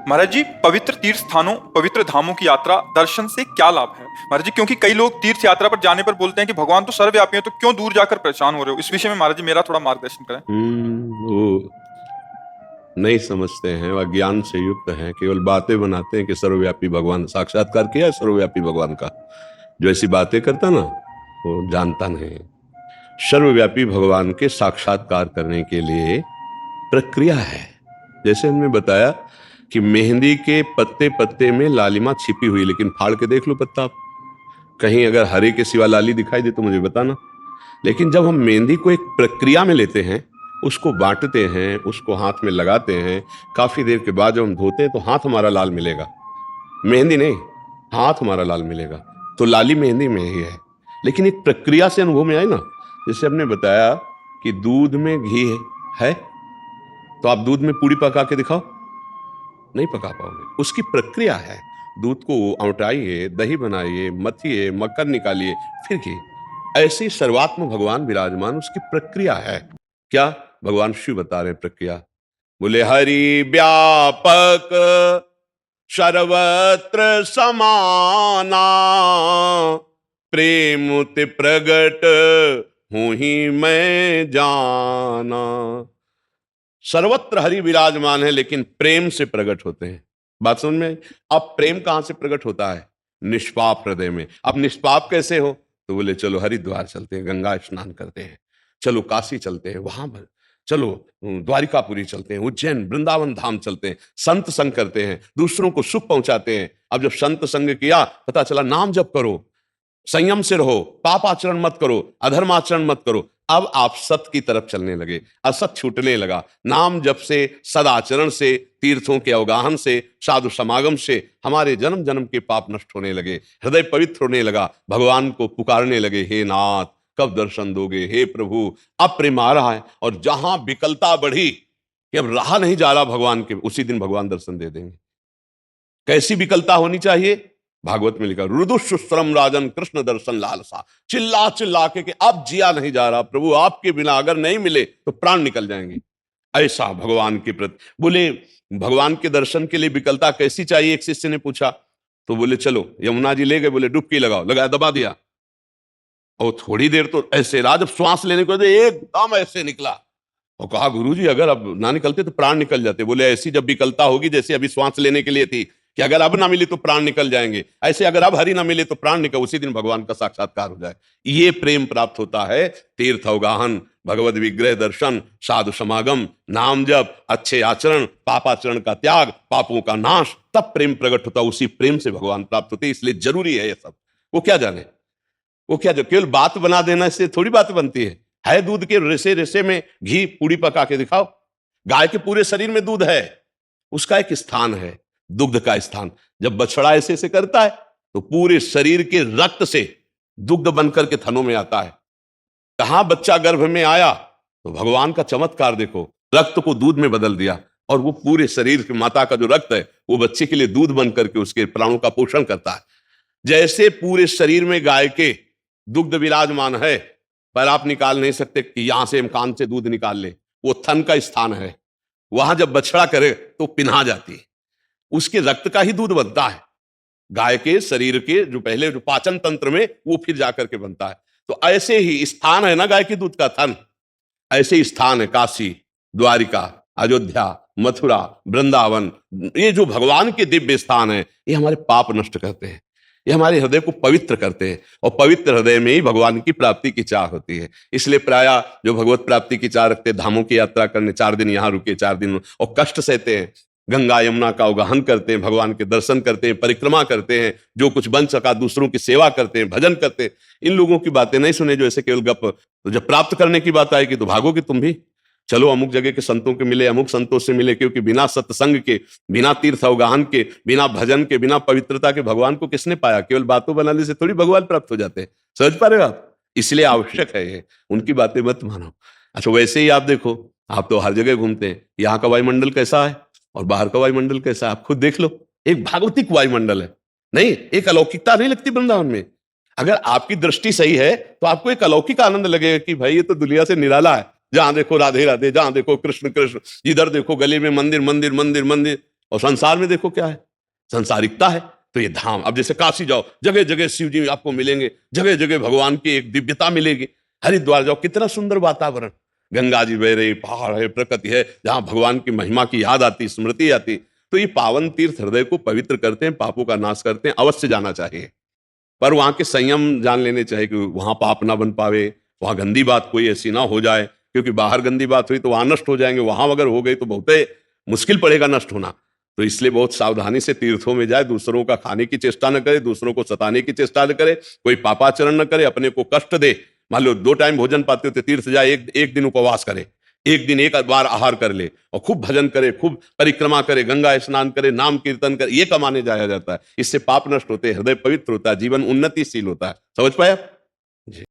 महाराज जी, पवित्र तीर्थ स्थानों, पवित्र धामों की यात्रा दर्शन से क्या लाभ है महाराज जी? क्योंकि कई लोग तीर्थ यात्रा पर जाने पर बोलते हैं कि भगवान तो सर्वव्यापी है, तो क्यों दूर जाकर परेशान हो रहे हो? इस विषय में महाराज जी मेरा थोड़ा मार्गदर्शन करें। वो नहीं समझते हैं, वह ज्ञान से युक्त हैं, केवल बातें बनाते हैं कि सर्वव्यापी भगवान। साक्षात्कार किया है सर्वव्यापी भगवान का? जो ऐसी बातें करता ना, वो जानता नहीं। सर्वव्यापी भगवान के साक्षात्कार करने के लिए प्रक्रिया है। जैसे हमने बताया कि मेहंदी के पत्ते पत्ते में लालिमा छिपी हुई, लेकिन फाड़ के देख लो पत्ता आप, कहीं अगर हरे के सिवा लाली दिखाई दे तो मुझे बताना। लेकिन जब हम मेहंदी को एक प्रक्रिया में लेते हैं, उसको बांटते हैं, उसको हाथ में लगाते हैं, काफी देर के बाद जब हम धोते हैं तो हाथ हमारा लाल मिलेगा, मेहंदी नहीं, हाथ हमारा लाल मिलेगा। तो लाली मेहंदी में ही है, लेकिन एक प्रक्रिया से अनुभव में आए ना। जैसे हमने बताया कि दूध में घी है, तो आप दूध में पूड़ी पका के दिखाओ, नहीं पका पाओगे, उसकी प्रक्रिया है। दूध को औटाइए, दही बनाइए, मथिए, मक्खन निकालिए, फिर घी। ऐसे सर्वात्म भगवान विराजमान, उसकी प्रक्रिया है। क्या भगवान शिव बता रहे प्रक्रिया? बोले हरि व्यापक सर्वत्र समाना, प्रेम ते प्रगट हूं ही मैं जाना। सर्वत्र हरि विराजमान है, लेकिन प्रेम से प्रकट होते हैं। बात समझ में आई? अब प्रेम कहां से प्रकट होता है? निष्पाप हृदय में। अब निष्पाप कैसे हो? तो बोले चलो हरिद्वार चलते हैं, गंगा स्नान करते हैं, चलो काशी चलते हैं, वहां पर चलो द्वारिकापुरी चलते हैं, उज्जैन वृंदावन धाम चलते हैं, संत संग करते हैं, दूसरों को सुख पहुंचाते हैं। अब जब संत संग किया, पता चला नाम जप करो, संयम से रहो, पाप आचरण मत करो, अधर्म आचरण मत करो। अब आप सत की तरफ चलने लगे, असत छूटने लगा। नाम जप से, सदाचरण से, तीर्थों के अवगाहन से, साधु समागम से हमारे जन्म जन्म के पाप नष्ट होने लगे, हृदय पवित्र होने लगा, भगवान को पुकारने लगे, हे नाथ कब दर्शन दोगे, हे प्रभु। अब प्रेम आ रहा है, और जहां विकलता बढ़ी कि अब रहा नहीं जा रहा भगवान के, उसी दिन भगवान दर्शन दे देंगे। कैसी विकलता होनी चाहिए? भागवत में लिखा, रुदुश्रम राजन कृष्ण दर्शन लालसा। चिल्ला चिल्ला के कि अब जिया नहीं जा रहा प्रभु, आपके बिना अगर नहीं मिले तो प्राण निकल जाएंगे। ऐसा भगवान के प्रति। बोले भगवान के दर्शन के लिए विकलता कैसी चाहिए? एक शिष्य ने पूछा, तो बोले चलो यमुना जी ले गए, बोले डुबकी लगाओ, लगाया, दबा दिया, और थोड़ी देर तो ऐसे रहा, जब श्वास लेने को एकदम ऐसे निकला, और कहा गुरुजी अगर अब ना निकलते तो प्राण निकल जाते। बोले ऐसी जब विकलता होगी जैसे अभी श्वास लेने के लिए थी, कि अगर अब ना मिली तो प्राण निकल जाएंगे, ऐसे अगर अब हरि ना मिले तो प्राण निकल, उसी दिन भगवान का साक्षात्कार हो जाए। ये प्रेम प्राप्त होता है। तीर्थ अवगाहन, भगवद विग्रह दर्शन, साधु समागम, नाम जप, अच्छे आचरण, पापाचरण का त्याग, पापों का नाश, तब प्रेम प्रकट होता है। उसी प्रेम से भगवान प्राप्त होते हैं, इसलिए जरूरी है ये सब। वो क्या जाने, वो क्या, जो केवल बात बना देना से थोड़ी बात बनती है दूध के रेसे रेसे में घी पूड़ी पका के दिखाओ। गाय के पूरे शरीर में दूध है, उसका एक स्थान है, दुग्ध का स्थान। जब बछड़ा ऐसे ऐसे करता है तो पूरे शरीर के रक्त से दुग्ध बनकर के थनों में आता है। कहां बच्चा गर्भ में आया तो भगवान का चमत्कार देखो, रक्त को दूध में बदल दिया, और वो पूरे शरीर के माता का जो रक्त है वो बच्चे के लिए दूध बन करके उसके प्राणों का पोषण करता है। जैसे पूरे शरीर में गाय के दुग्ध विराजमान है, पर आप निकाल नहीं सकते कि यहां से हम कान से दूध निकाल ले, वो थन का स्थान है, वहां जब बछड़ा करे तो पिन्हा जाती है, उसके रक्त का ही दूध बनता है। गाय के शरीर के जो पहले जो पाचन तंत्र में, वो फिर जाकर के बनता है। तो ऐसे ही स्थान है ना गाय के दूध का थन, ऐसे ही स्थान है काशी, द्वारिका, अयोध्या, मथुरा, वृंदावन। ये जो भगवान के दिव्य स्थान है, ये हमारे पाप नष्ट करते हैं, ये हमारे हृदय को पवित्र करते हैं, और पवित्र हृदय में ही भगवान की प्राप्ति की चाह होती है। इसलिए प्राय जो भगवत प्राप्ति की चाह रखते, धामों की यात्रा करने, 4 दिन यहां रुके, 4 दिन और कष्ट सहते हैं, गंगा यमुना का अवगाहन करते हैं, भगवान के दर्शन करते हैं, परिक्रमा करते हैं, जो कुछ बन सका दूसरों की सेवा करते हैं, भजन करते हैं। इन लोगों की बातें नहीं सुने जो ऐसे केवल गप। तो जब प्राप्त करने की बात आएगी तो भागोगे तुम भी। चलो अमुक जगह के संतों के मिले, अमुक संतों से मिले, क्योंकि बिना सत्संग के, बिना तीर्थ अवगाहन के, बिना भजन के, बिना पवित्रता के भगवान को किसने पाया? केवल बातों बनाने से थोड़ी भगवान प्राप्त हो जाते हैं। समझ पा रहे हो आप? इसलिए आवश्यक है ये, उनकी बातें मत मानो। अच्छा वैसे ही आप देखो, आप तो हर जगह घूमते हैं, यहाँ का वायुमंडल कैसा है और बाहर का वायुमंडल कैसा है, आप खुद देख लो। एक भागवतिक वायुमंडल है, नहीं, एक अलौकिकता नहीं लगती वृंदावन में। अगर आपकी दृष्टि सही है तो आपको एक अलौकिक आनंद लगेगा कि भाई ये तो दुनिया से निराला है। जहां देखो राधे राधे, जहां देखो कृष्ण कृष्ण, इधर देखो गली में मंदिर मंदिर मंदिर मंदिर। और संसार में देखो क्या है, संसारिकता है। तो ये धाम, अब जैसे काशी जाओ, जगह जगह शिव जी आपको मिलेंगे, जगह जगह भगवान की एक दिव्यता मिलेगी। हरिद्वार जाओ, कितना सुंदर वातावरण, गंगा जी बह रही, पहाड़ है, प्रकृति है, जहां भगवान की महिमा की याद आती, स्मृति आती। तो ये पावन तीर्थ हृदय को पवित्र करते हैं, पापों का नाश करते हैं, अवश्य जाना चाहिए। पर वहां के संयम जान लेने चाहिए कि वहां पाप ना बन पावे, वहां गंदी बात कोई ऐसी ना हो जाए, क्योंकि बाहर गंदी बात हुई तो वहां नष्ट हो जाएंगे, वहां अगर हो गई तो बहुत मुश्किल पड़ेगा नष्ट होना। तो इसलिए बहुत सावधानी से तीर्थों में जाए, दूसरों का खाने की चेष्टा न करे, दूसरों को सताने की चेष्टा न करे, कोई पापाचरण न करे, अपने को कष्ट दे। मान लो 2 टाइम भोजन पाते हो तो तीर्थ जाए, एक दिन उपवास करे, एक दिन एक बार आहार कर ले, और खूब भजन करे, खूब परिक्रमा करे, गंगा स्नान करे, नाम कीर्तन करे, ये कमाने जाया जाता है। इससे पाप नष्ट होते हैं, हृदय पवित्र होता है, जीवन उन्नतिशील होता है। समझ पाया? जी।